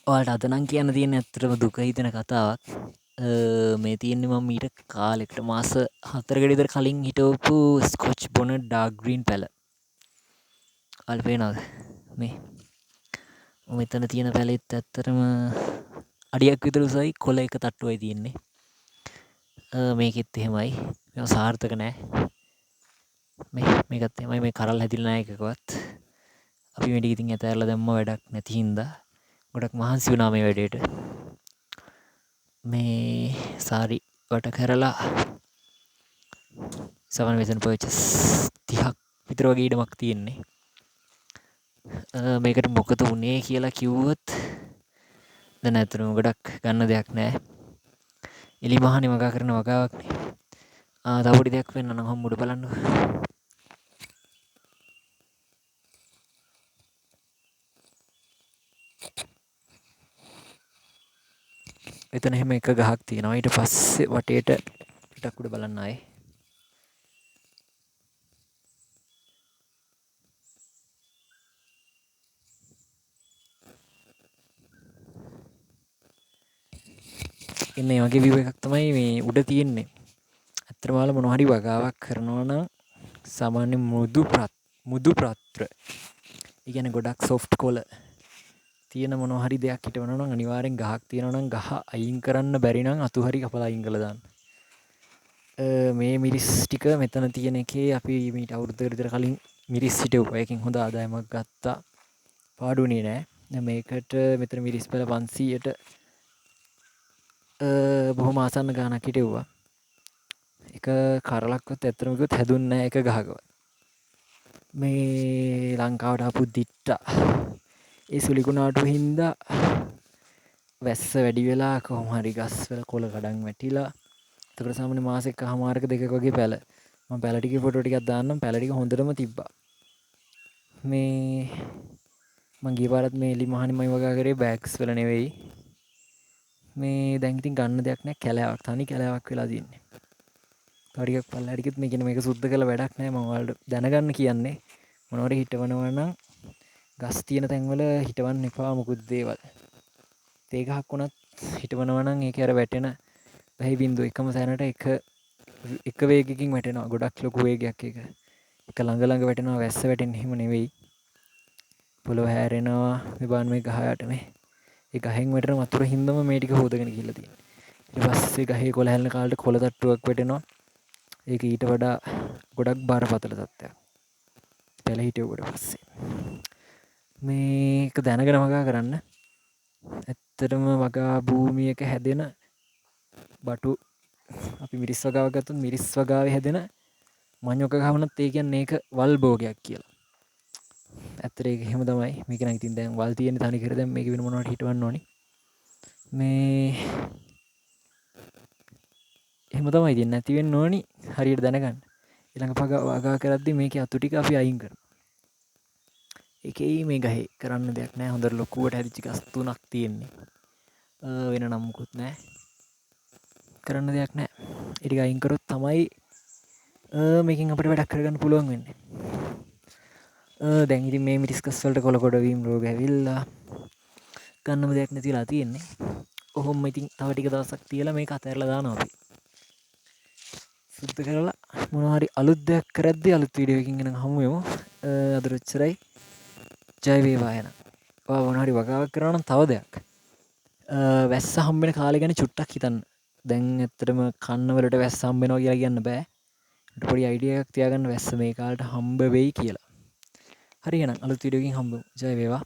ඔයාලට අද නම් කියන්න තියෙන්නේ ඇත්තටම දුක හිතෙන කතාවක්. මේ තියෙන්නේ මම මීට කාලෙකට මාස 4කට විතර කලින් හිටවපු ස්කොච් බොනට් ඩාර්ක් ග්‍රීන් පැල. ඔයාලට පේනවද? මේ මෙතන තියෙන පැලෙත් ඇත්තටම අඩියක් විතර උසයි, කොළ එක තට්ටුවයි තියෙන්නේ. මේකෙත් එහෙමයි. මේවා සාර්ථක නෑ. මේකත් එහෙමයි. මේ කරල් හැදිලා නෑ එකකවත්. අපි මේ ටික ඉතින් ඇතෑරලා දැම්ම වැඩක් නැති හින්දා ගොඩක් මහන්සි වුණා මේ වැඩේට. මේ සාරි වට කරලා 7 වෙසන් පර්චස් 30ක් විතර වගේ ඉඩමක් තියෙන්නේ. මේකට මොකද වුනේ කියලා කිව්වොත් දැන් ඇත්තටම ගොඩක් ගන්න දෙයක් නැහැ. එලි මහනේ වගා කරන වගාවක්නේ. තව පොඩි දෙයක් වෙන්න නම් හම්බුඩ බලන්නකෝ. එතන එහෙම එක ගහක් තියෙනවා. ඊට පස්සේ වටේට පිටක් උඩ බලන්න ආයේ. ඉන්න මේ වගේ view එකක් තමයි මේ උඩ තියෙන්නේ. ඇත්තටම ඔයාලා මොනවා හරි වගාවක් කරනවා නම් සාමාන්‍ය මුදු ප්‍රත්‍ර. ඒ කියන්නේ ගොඩක් soft කොළ තියෙන මොනවා හරි දෙයක් හිටවනවා නම් අනිවාර්යෙන් ගහක් තියෙනවා නම් ගහ අයින් කරන්න බැරි නම් අතු හරි කපලා අයින් කළා දාන්න. මේ මිරිස් ටික මෙතන තියෙන එකේ අපි මීට අවුරුද්දකට විතර කලින් මිරිස් හිටවුවා. ඒකෙන් හොඳ ආදායමක් ගත්තා. පාඩුනේ නෑ. දැන් මේකට මෙතන මිරිස් පැල 500ට බොහොම ආසන්න ගාණක් හිටවුවා. එක කරලක්වත් ඇත්තටම කිව්වොත් හැදුන්නේ නැහැ එක ගහකවත්. මේ ලංකාවට ආපු දිට්ටා ඒ සුලිකුණාටු හින්දා වැස්ස වැඩි වෙලා කොහොම හරි ගස්වල කොළ කඩන් වැටිලා. එතකොට සාමාන්‍ය මාසෙකමාරක දෙකක වගේ පැල. මම පැල ටිකේ ෆොටෝ ටිකක් දාන්නම්. පැල ටික හොඳටම තිබ්බා. මේ මං ගිය පාරත් මේ එලි මහනිමයි වගා කරේ බෑග්ස් වල නෙවෙයි. මේ දැන් ඉතින් ගන්න දෙයක් නැහැ. කැලෑවක් තනි කැලෑවක් වෙලා තියෙන්නේ. තව ටිකක් පල්ලෙහාට ගියත් මේ කියන මේක සුද්ධ කළ වැඩක් නැහැ. මම ඔයාලට දැනගන්න කියන්නේ මොනවාරි හිටවනවා නම් ගස් තියෙන තැන්වල හිටවන්න එපා මොකුත් දේවල්. තේ ගහක් වුණත් හිටවනවා නම් ඒකේ අර වැටෙන වැහි බින්දුව එකම තැනට එක වේගකින් වැටෙනවා. ගොඩක් ලොකු වේගයක් ඒක. එක ළඟ ළඟ වැටෙනවා. වැස්ස වැටෙන්නේ එහෙම නෙවෙයි. පොළව හැරෙනවා. මේ බලන්න මේ ගහ යට මේ. ඒ ගහෙන් වැටෙන වතුර හින්දාම මේ ටික හොදගෙන ගිහලා තියෙන්නේ. ඊට පස්සේ ගහේ කොළ හැලෙන කාලේට කොළ තට්ටුවක් වැටෙනවා. ඒක ඊට වඩා ගොඩක් බරපතල තත්ත්වයක්. පැල හිටෙව්වට පස්සේ. මේක දැනගෙන වගා කරන්න. ඇත්තටම වගා භූමියක හැදෙන බටු අපි මිරිස් වගාවක් ගත්තොත් මිරිස් වගාවේ හැදෙන මඤ්ඤොක ගහවනත් ඒ කියන්නේ ඒක වල් භෝගයක් කියලා. ඇත්තට ඒක එහෙම තමයි. මේක නම් ඉතින් දැන් වල් තියෙන තනි කර දැන් මේක වෙන මොනවට හිටවන්න ඕනි. මේ එහෙම තමයි ඉතින් නැති වෙන්න ඕනි හරියට දැනගන්න. ඊළඟ වගා කරද්දි මේකේ අතු ටික අපි අයින් කරනවා. ඒකේ මේ ගහේ කරන්න දෙයක් නැහැ. හොඳට ලොකුවට හැදිච්ච ගස් තුනක් තියෙන්නේ. වෙන නම් මුකුත් නැහැ. කරන්න දෙයක් නැහැ. ඒ ටික අයින් කරොත් තමයි මේකෙන් අපිට වැඩක් කරගන්න පුළුවන් වෙන්නේ. දැන් ඉතින් මේ මිරිස් ගස් වලට කොළ කොට වීම රෝග ඇවිල්ලා ගන්නම දෙයක් නැතිලා තියෙන්නේ. ඔහොම ඉතින් තව ටික දවසක් තියලා මේක අතහැරලා දානවා අපි. සුද්ධ කරලා මොනවා හරි අලුත් දෙයක් කරද්දී අලුත් වීඩියෝ එකකින් එනකම් හමු වෙමු. අද රොච්චරයි. ජය වේවා එහෙනම්. ඔයා මොනවා හරි වගාවක් කරනවා නම් තව දෙයක්. වැස්ස හම්බෙන කාලේ ගැන චුට්ටක් හිතන්න. දැන් ඇත්තටම කන්න වලට වැස්ස හම්බෙනවා කියලා කියන්න බෑ. ඒකට පොඩි අයිඩියා එකක් තියාගන්න වැස්ස මේ කාලේට හම්බ වෙයි කියලා. හරි එහෙනම් අලුත් වීඩියෝ එකකින් හම්බෙමු. ජය වේවා.